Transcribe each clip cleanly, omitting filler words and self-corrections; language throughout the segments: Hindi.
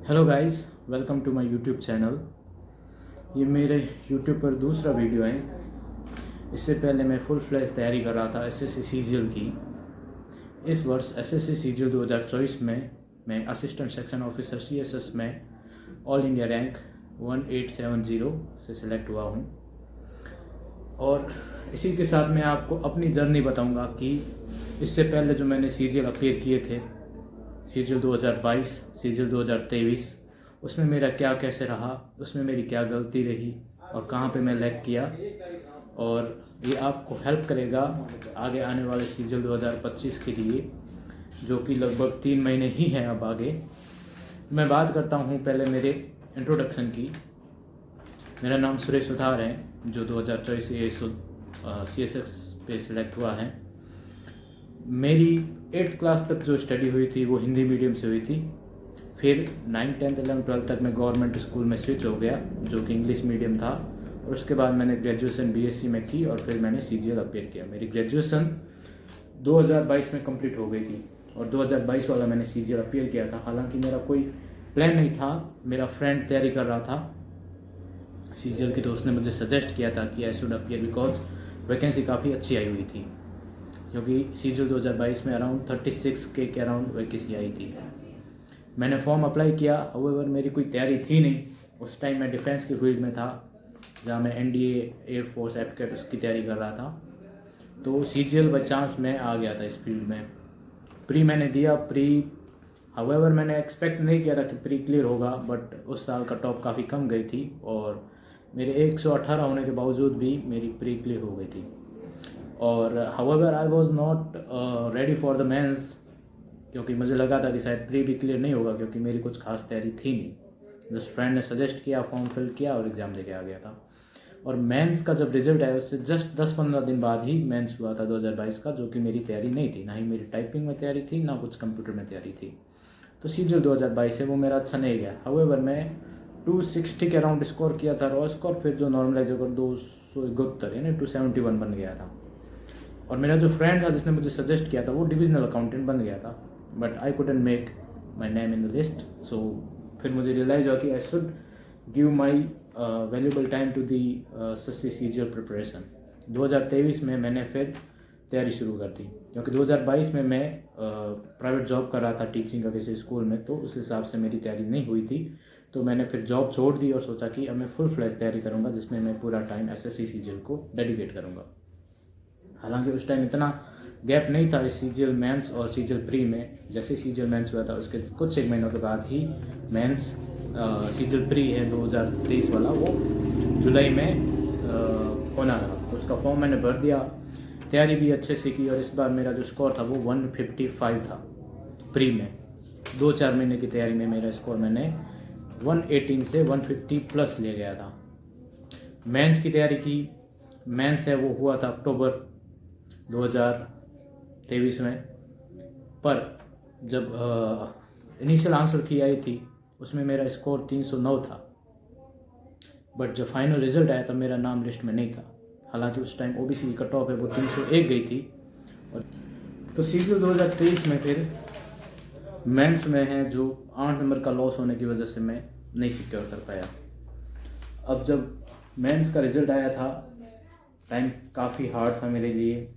Hello guys, welcome to my YouTube channel. ये मेरे यूट्यूब पर दूसरा वीडियो है। इससे पहले मैं फुल फ्लैश तैयारी कर रहा था एसएससी सीजीएल की। इस वर्ष एसएससी सीजीएल 2024 में मैं असिस्टेंट सेक्शन ऑफिसर सीएसएस में ऑल इंडिया रैंक 1870 से सिलेक्ट हुआ हूँ। और इसी के साथ मैं आपको अपनी जर्नी बताऊँगा कि इससे पहले जो मैंने सीजीएल अपीयर किए थे, सीजीएल 2022, सीजीएल 2023, उसमें मेरा क्या कैसे रहा, उसमें मेरी क्या गलती रही और कहाँ पे मैं लैग किया। और ये आपको हेल्प करेगा आगे आने वाले सीजीएल 2025 के लिए, जो कि लगभग 3 महीने ही हैं अब आगे। मैं बात करता हूँ पहले मेरे इंट्रोडक्शन की। मेरा नाम सुरेश सुथार है, जो 2024 CSS पे सिलेक्ट हुआ है। मेरी 8th क्लास तक जो स्टडी हुई थी वो हिंदी मीडियम से हुई थी। फिर 9, 10, 11, 12 तक मैं गवर्नमेंट स्कूल में स्विच हो गया, जो कि इंग्लिश मीडियम था। और उसके बाद मैंने ग्रेजुएशन बीएससी में की और फिर मैंने सीजीएल अपीयर किया। मेरी ग्रेजुएशन 2022 में कंप्लीट हो गई थी और 2022 वाला मैंने सीजीएल अपीयर किया था। हालांकि मेरा कोई प्लान नहीं था, मेरा फ्रेंड तैयारी कर रहा था सीजीएल की, तो उसने मुझे सजेस्ट किया था कि I should appear because vacancy काफ़ी अच्छी आई हुई थी, क्योंकि सीजीएल 2022 में अराउंड 36K के अराउंड वैकेंसी आई थी। मैंने फॉर्म अप्लाई किया, हाउएवर मेरी कोई तैयारी थी नहीं। उस टाइम मैं डिफेंस की फील्ड में था, जहाँ मैं एनडीए, एयरफोर्स, एपकेट उसकी तैयारी कर रहा था। तो सीजीएल बाई चांस मैं आ गया था इस फील्ड में। प्री मैंने दिया, हाउएवर मैंने एक्सपेक्ट नहीं किया था कि प्री क्लियर होगा, बट उस साल का टॉप काफ़ी कम गई थी और मेरे 118 होने के बावजूद भी मेरी प्री क्लियर हो गई थी। और however I was not ready for the mains, क्योंकि मुझे लगा था कि शायद प्री भी क्लियर नहीं होगा, क्योंकि मेरी कुछ खास तैयारी थी नहीं। जस्ट फ्रेंड ने सजेस्ट किया, फॉर्म फिल किया और एग्ज़ाम देके आ गया था। और मेंस का जब रिजल्ट आया उससे जस्ट 10-15 दिन बाद ही मेंस हुआ था 2022 का, जो कि मेरी तैयारी नहीं थी। ना ही मेरी टाइपिंग में तैयारी थी, ना कुछ कंप्यूटर में तैयारी थी। तो सीजीएल 2022 है वो मेरा अच्छा नहीं गया। हाउएवर मैं 260 के अराउंड स्कोर किया था रॉ स्कोर, फिर जो नॉर्मलाइज होकर 271 यानी 271 बन गया था। और मेरा जो फ्रेंड था जिसने मुझे सजेस्ट किया था वो डिविजनल अकाउंटेंट बन गया था, but I couldn't make my name in the list. So फिर मुझे रियलाइज हुआ कि I should give my valuable time to the SSC CGL preparation. 2023 में मैंने फिर तैयारी शुरू कर दी, क्योंकि 2022 में मैं प्राइवेट जॉब कर रहा था टीचिंग का किसी स्कूल में, तो उस हिसाब से मेरी तैयारी नहीं हुई थी। तो मैंने फिर जॉब छोड़ दी और सोचा कि अब मैं फुल फ्लैश तैयारी करूँगा, जिसमें मैं पूरा टाइम एसएससी सीजीएल को डेडिकेट करूँगा। हालांकि उस टाइम इतना गैप नहीं था इस सीजीएल मेंस और सीजीएल प्री में। जैसे सीजीएल मेंस हुआ था उसके कुछ एक महीनों के बाद ही मेंस सीजीएल प्री है 2023 वाला, वो जुलाई में होना था। तो उसका फॉर्म मैंने भर दिया, तैयारी भी अच्छे से की और इस बार मेरा जो स्कोर था वो 155 था प्री में। 2-4 महीने की तैयारी में मेरा स्कोर मैंने 118 से 150 प्लस ले गया था। मेंस की तैयारी की, मेंस है वो हुआ था अक्टूबर 2023 में, पर जब इनिशियल आंसर की आई थी उसमें मेरा स्कोर 309 था, बट जब फाइनल रिजल्ट आया तब मेरा नाम लिस्ट में नहीं था। हालांकि उस टाइम ओबीसी की कट ऑफ है वो 301 गई थी। और तो सीजीएल 2023 में फिर मेंस में है जो 8 नंबर का लॉस होने की वजह से मैं नहीं सिक्योर कर पाया। अब जब मेंस का रिजल्ट आया था, टाइम काफ़ी हार्ड था मेरे लिए,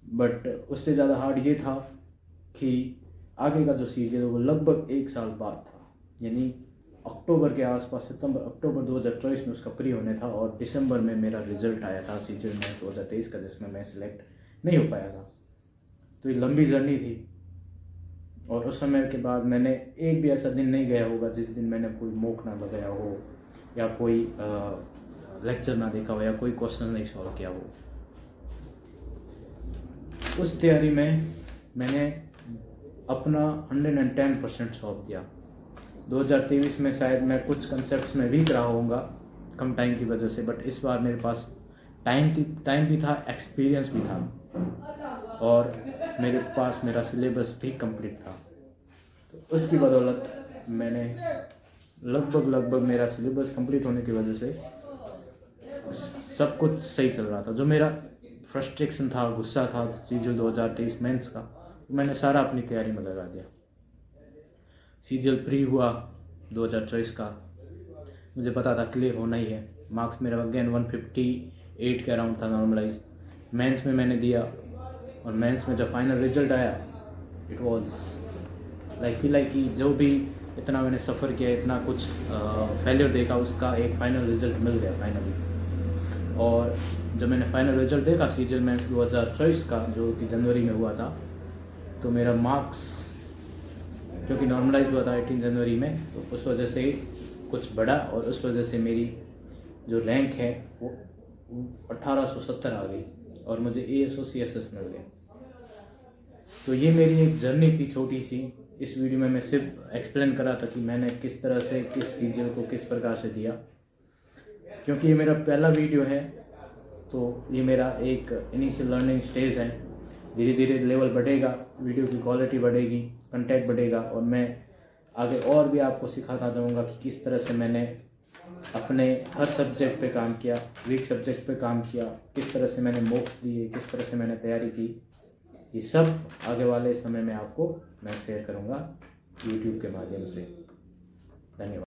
बट उससे ज़्यादा हार्ड ये था कि आगे का जो सीजीएल है वो लगभग 1 साल बाद था, यानी अक्टूबर के आसपास, सितंबर अक्टूबर 2024 में उसका प्री होने था और दिसंबर में मेरा रिजल्ट आया था सीजीएल में 2023 का, जिसमें मैं सिलेक्ट नहीं हो पाया था। तो ये लंबी जर्नी थी और उस समय के बाद मैंने एक भी ऐसा दिन नहीं गया होगा जिस दिन मैंने कोई मॉक ना लगाया हो या कोई लेक्चर ना देखा हो या कोई क्वेश्चन नहीं सॉल्व किया हो। उस तैयारी में मैंने अपना 110% सौंप दिया। 2023 में शायद मैं कुछ कंसेप्ट्स में वीक रहा होऊंगा कम टाइम की वजह से, बट इस बार मेरे पास टाइम भी था, एक्सपीरियंस भी था और मेरे पास मेरा सिलेबस भी कंप्लीट था। तो उसकी बदौलत मैंने लगभग मेरा सिलेबस कंप्लीट होने की वजह से सब कुछ सही चल रहा था। जो मेरा फ्रस्ट्रेशन था, गुस्सा था सीजीएल 2023 मेंस का, मैंने सारा अपनी तैयारी में लगा दिया। सीजीएल प्री हुआ, 2024 का। मुझे पता था क्लियर होना ही है। मार्क्स मेरा अगेन 158 के अराउंड था नॉर्मलाइज। मेंस में मैंने दिया और मेंस में जब फाइनल रिजल्ट आया इट वाज फील लाइक कि जो भी इतना मैंने सफ़र किया, इतना कुछ फेलियर देखा, उसका एक फ़ाइनल रिज़ल्ट मिल गया फाइनली। और जब मैंने फाइनल रिज़ल्ट देखा सीजीएल मेंस 2024 का जो कि जनवरी में हुआ था, तो मेरा मार्क्स जो कि नॉर्मलाइज हुआ था 18 जनवरी में, तो उस वजह से कुछ बढ़ा और उस वजह से मेरी जो रैंक है वो 1870 आ गई और मुझे ASOCSS मिल गया। तो ये मेरी एक जर्नी थी छोटी सी। इस वीडियो में मैं सिर्फ एक्सप्लेन करा था कि मैंने किस तरह से किस सीजीएल को किस प्रकार से दिया। क्योंकि ये मेरा पहला वीडियो है तो ये मेरा एक इनिशियल लर्निंग स्टेज है। धीरे धीरे लेवल बढ़ेगा, वीडियो की क्वालिटी बढ़ेगी, कंटेंट बढ़ेगा और मैं आगे और भी आपको सिखाता जाऊंगा कि किस तरह से मैंने अपने हर सब्जेक्ट पे काम किया, वीक सब्जेक्ट पे काम किया, किस तरह से मैंने मॉक्स दिए, किस तरह से मैंने तैयारी की। ये सब आगे वाले समय में आपको मैं शेयर करूंगा यूट्यूब के माध्यम से। धन्यवाद।